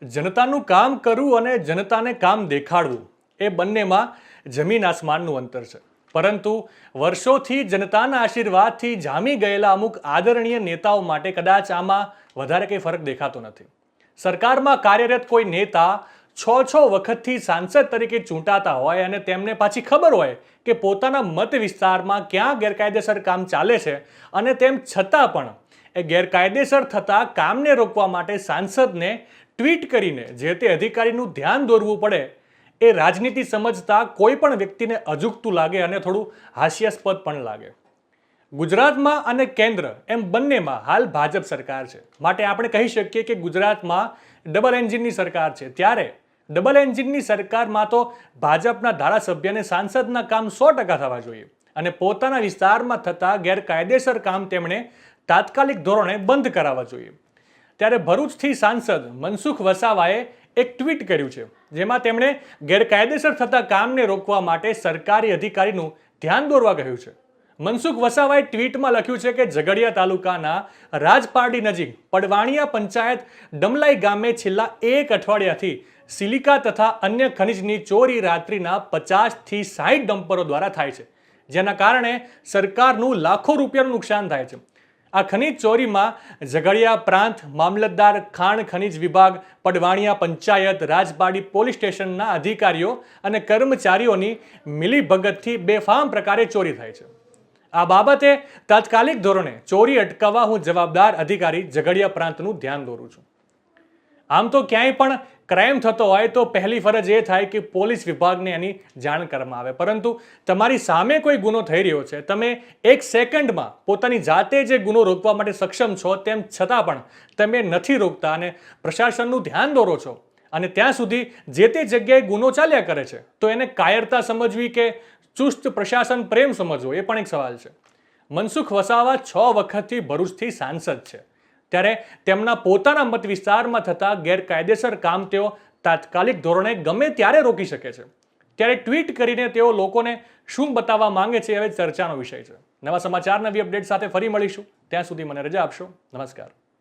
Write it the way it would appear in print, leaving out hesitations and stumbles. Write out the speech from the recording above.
જનતાનું કામ કરવું અને જનતાને કામ દેખાડવું એ બંનેમાં જમીન આસમાનનું અંતર છે. પરંતુ વર્ષોથી જનતાના આશીર્વાદથી જામી ગયેલા અમુક આદરણીય નેતાઓ માટે કદાચ આમાં વધારે કંઈ ફરક દેખાતો નથી. સરકારમાં કાર્યરત કોઈ નેતા છ વખતથી સાંસદ તરીકે ચૂંટાતા હોય અને તેમને પાછી ખબર હોય કે પોતાના મત વિસ્તારમાં ક્યાં ગેરકાયદેસર કામ ચાલે છે અને તેમ છતાં પણ એ ગેરકાયદેસર થતા કામને રોકવા માટે સાંસદને ટ્વીટ કરીને જે તે અધિકારીનું ધ્યાન દોરવું પડે એ રાજનીતિ સમજતા કોઈ પણ વ્યક્તિને અજુગતું લાગે અને થોડું હાસ્યાસ્પદ પણ લાગે. ગુજરાતમાં અને કેન્દ્ર એમ બંનેમાં હાલ ભાજપ સરકાર છે, માટે આપણે કહી શકીએ કે ગુજરાતમાં ડબલ એન્જિનની સરકાર છે. ત્યારે ડબલ એન્જિનની સરકારમાં તો ભાજપના ધારાસભ્યને સાંસદના કામ 100% થવા જોઈએ અને પોતાના વિસ્તારમાં થતા ગેરકાયદેસર કામ તેમણે તાત્કાલિક ધોરણે બંધ કરાવવા જોઈએ. ત્યારે ભરૂચથી સાંસદ મનસુખ વસાવાએ એક ટ્વીટ કર્યું છે, જેમાં તેમણે ગેરકાયદેસર થતા કામને રોકવા માટે સરકારી અધિકારીનું ધ્યાન દોરવા કહ્યું છે. મનસુખ વસાવાએ ટ્વીટમાં લખ્યું છે કે ઝઘડિયા તાલુકાના રાજપારડી નજીક પડવાણિયા પંચાયત ડમલાઈ ગામે છેલ્લા એક અઠવાડિયાથી સિલિકા તથા અન્ય ખનિજની ચોરી રાત્રિના 50 થી 60 ડમ્પરો દ્વારા થાય છે, જેના કારણે સરકારનું લાખો રૂપિયાનું નુકસાન થાય છે. આ ખનિજ ચોરીમાં ઝઘડિયા પ્રાંત મામલતદાર, ખાણ ખનિજ વિભાગ, પડવાણિયા પંચાયત, રાજપારડી પોલીસ સ્ટેશનના અધિકારીઓ અને કર્મચારીઓની મિલીભગતથી બેફામ પ્રકારે ચોરી થાય છે. આ બાબતે તાત્કાલિક ધોરણે ચોરી અટકાવવા હું જવાબદાર અધિકારી ઝઘડિયા પ્રાંતનું ધ્યાન દોરું છું. આમ તો ક્યાંય પણ ક્રાઇમ થતો હોય તો પહેલી ફરજ એ થાય કે પોલીસ વિભાગને એની જાણ કરવામાં આવે, પરંતુ તમારી સામે કોઈ ગુનો થઈ રહ્યો છે, તમે 1 સેકન્ડમાં પોતાની જાતે જે ગુનો રોકવા માટે સક્ષમ છો, તેમ છતાં પણ તમે નથી રોકતા અને પ્રશાસનનું ધ્યાન દોરો છો અને ત્યાં સુધી જે તે જગ્યાએ ગુનો ચાલ્યા કરે છે, તો એને કાયરતા સમજવી કે ચુસ્ત પ્રશાસન પ્રેમ સમજવો એ પણ એક સવાલ છે. મનસુખ વસાવા 6 વખતથી ભરૂચથી સાંસદ છે, ત્યારે તેમના પોતાના મત વિસ્તારમાં થતા ગેરકાયદેસર કામ તેઓ તાત્કાલિક ધોરણે ગમે ત્યારે રોકી શકે છે. ત્યારે ટ્વીટ કરીને તેઓ લોકોને શું બતાવવા માંગે છે, હવે ચર્ચાનો વિષય છે. નવા સમાચાર, નવી અપડેટ સાથે ફરી મળીશું. ત્યાં સુધી મને રજા આપશો. નમસ્કાર.